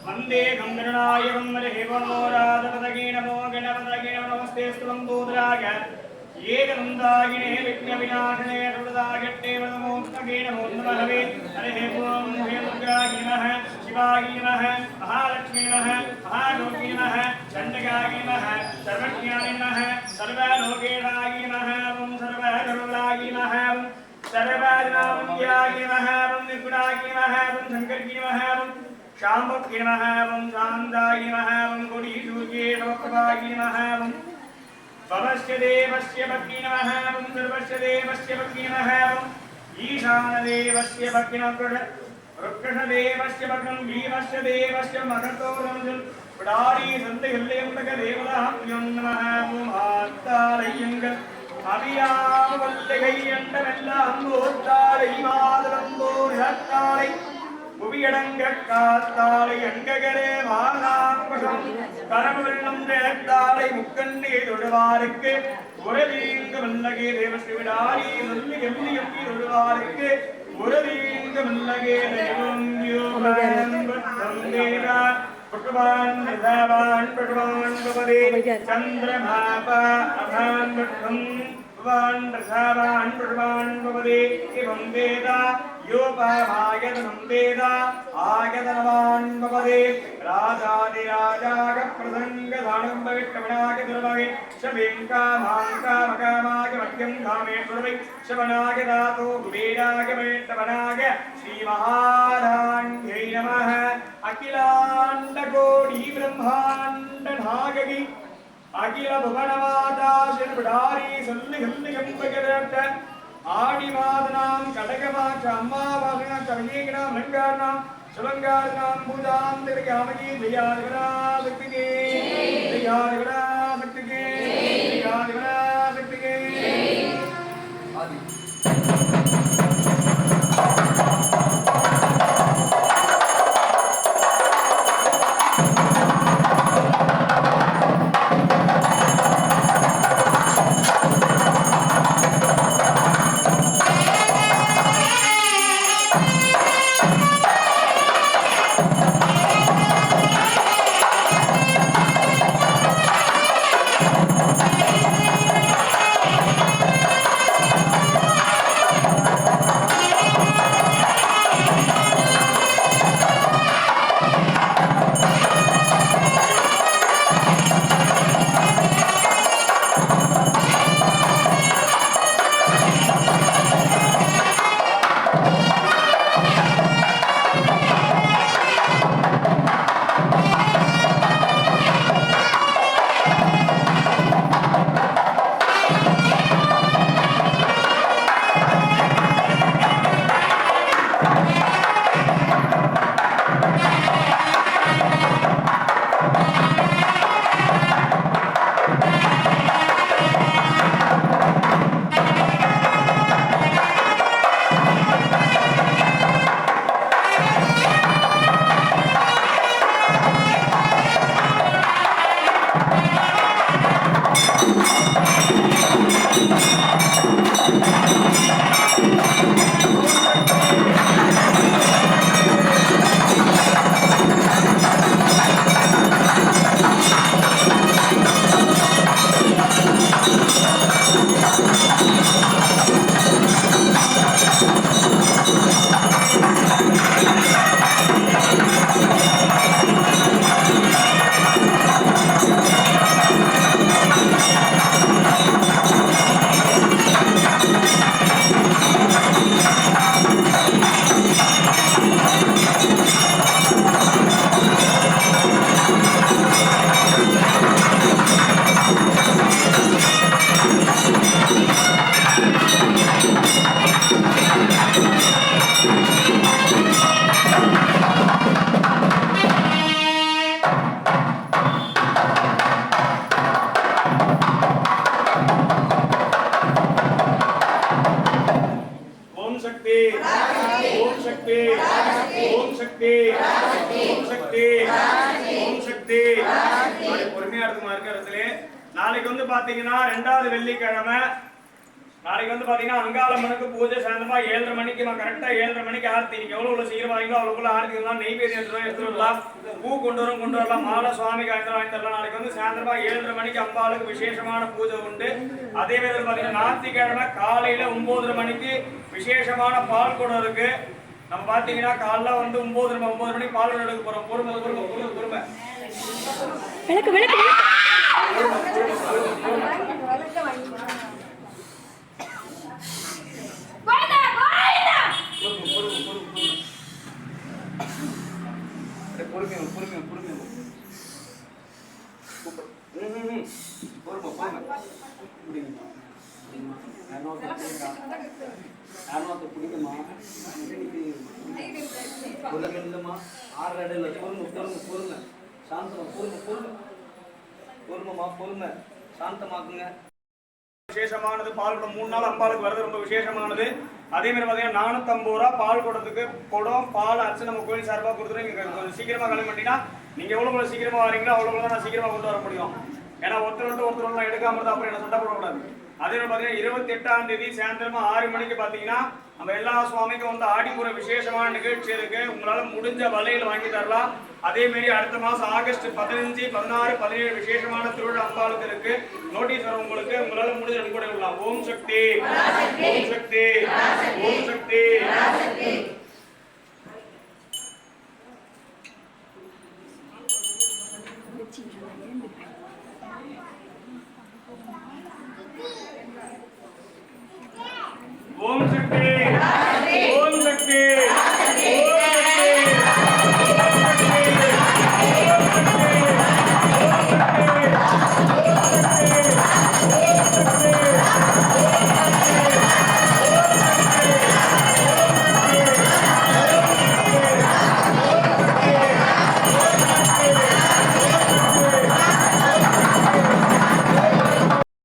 वंदे गंगनायकं महेवनोराधपदगे नमो गणपतगे नमस्ते स्तुवंबोधराय एकदन्तागिने विघ्नविनाशने सर्वदागट्टे नमोस्तगे नमो नमः हरिः ओं हेमुद्राय नमः शिवाय नमः महालक्ष्मी नमः महायोगी नमः चण्डकाय नमः सर्वज्ञाय नमः सर्वलोकेशाय नमः ओं सर्वगरुडाय नमः सर्वज्ञाय नमः ओं निर्गुणाय नमः ओं शंकराय नमः ओं शाम्भवे नमः ओं शान्ताय नमः ओं कोटिसूर्ये नमः नमः ओं भवस्य देवस्य भक्ति नमः ओं सर्वस्य देवस्य भक्ति नमः ओं ईशानदेवस्य भक्ति नमः रुक्रशदेवस्य भक्तं भीमस्य देवस्य मगतो नमः पडारी सन्तिहल्लेम्बक देवताभ्यो नमः ओं आत्तारय्यंग अभियामवल्लगैयण्डमेल्लां गोत्तारै मादलम्बोधत्तारै புவியடங்க காத்தாளை அங்ககரே வானாம்பகம் கரமவெள்ளம் தேத்தாளை முக்கண்ணே தொழுவாருக்கு உறவீங்கு வல்லகே தேவஸ்ரீவிடாரி சொல்லி எம்பி எம்பி தொழுவாருக்கு உறவீங்கு வல்லகே தெய்வம் யோகந்தேரா பகவான் நிதாவான் பகவான் பவதே சந்திரமாபா அபான் பட்டம் भगवान रसावान भगवान भवदे एवं वेदा योपामायतनं वेदा आयतनवान भवदे राजादिराजाग प्रसंगधानं भविष्यवनाय दुर्भगे शवेङ्कामाङ्कामकामाय मह्यं धामेश्वरवै शवनाय दातो कुबेराय वेट्टवनाय श्रीमहाराण्यै नमः अखिलाण्डकोटि ब्रह्माण्ड नागगी अखिल भुवनमाता शिवडारी सल्लि हल्लि गंबगरट आदि मादनां कटकमाच अम्मावासना कवियेगनां रंगानां शुभंगारनां पूजां तिरगामगी जयादिवना शक्तिगे जयादिवना शक्तिगे जयादिवना शक्तिगे आदि நாளைக்கு வந்து பாத்தீங்கன்னா 2வது வெள்ளிக்கிழமை நாளைக்கு வந்து பாத்தீங்கன்னா அங்காளம்மனுக்கு பூஜை சாயந்தரமா 7:30 மணிக்கு கரெக்டா 7:30 மணிக்கு ஆரத்தி. நீங்க எவ்வளவு சீக்கிரம் வாங்கிங்களோ அவ்வளவுக்குள்ள ஆரத்தி வரலாம். நெய்வேதியம் எடுத்துட்டு வரலாம், பூ கொண்டு வரலாம், மாலை சுவாமிக்கு வாங்கி தரலாம். நாளைக்கு வந்து சாயந்தரமா 7:30 மணிக்கு அம்பாளுக்கு விசேஷமான பூஜை உண்டு. அதே மாதிரி பாத்தீங்கன்னா ஞாயிற்றுக்கிழமை காலையில 9:30 மணிக்கு விசேஷமான பால் குடம் இருக்கு. நம்ம பாத்தீங்கன்னா காலைல வந்து 9:30 மணிக்கு பால் குடம் எடுக்க போறோம். பொறுமை விசேஷமானது. பால் குடம் 3 நாள் அம்பாளுக்கு வரது ரொம்ப விசேஷமானது. அதே மாதிரி பாத்தீங்கன்னா 450 ரூபா பால் குடத்துக்கு குடம் பால் அரிசி நம்ம கோயில் சார்பாக கொடுத்துரும். நீங்க கொஞ்சம் சீக்கிரமா கிளம்பி பண்ணிட்டீங்கன்னா நீங்க எவ்வளவு சீக்கிரமா வரீங்களோ அவ்வளவு நான் சீக்கிரமா கொண்டு வர முடியும். ஏன்னா ஒருத்தர் எடுக்காம இருந்தா அப்புறம் என்ன சண்டை போடக்கூடாது. அதே மாதிரி பாத்தீங்கன்னா 28ஆம் தேதி சாயந்தரமா 6 மணிக்கு பாத்தீங்கன்னா நம்ம எல்லா சுவாமிக்கும் வந்து ஆடிப்புற விசேஷமான நிகழ்ச்சி இருக்கு. உங்களால முடிஞ்ச வலையில் வாங்கி தரலாம். அதே மாதிரி அடுத்த மாசம் ஆகஸ்ட் 15, 16, 17 விசேஷமான திருவிழா அம்பாளுக்கு இருக்கு. நோட்டீஸ் வரும் உங்களுக்கு. உங்களால முடிஞ்ச கூட விடலாம். ஓம் சக்தி, ஓம் சக்தி, ஓம் சக்தி.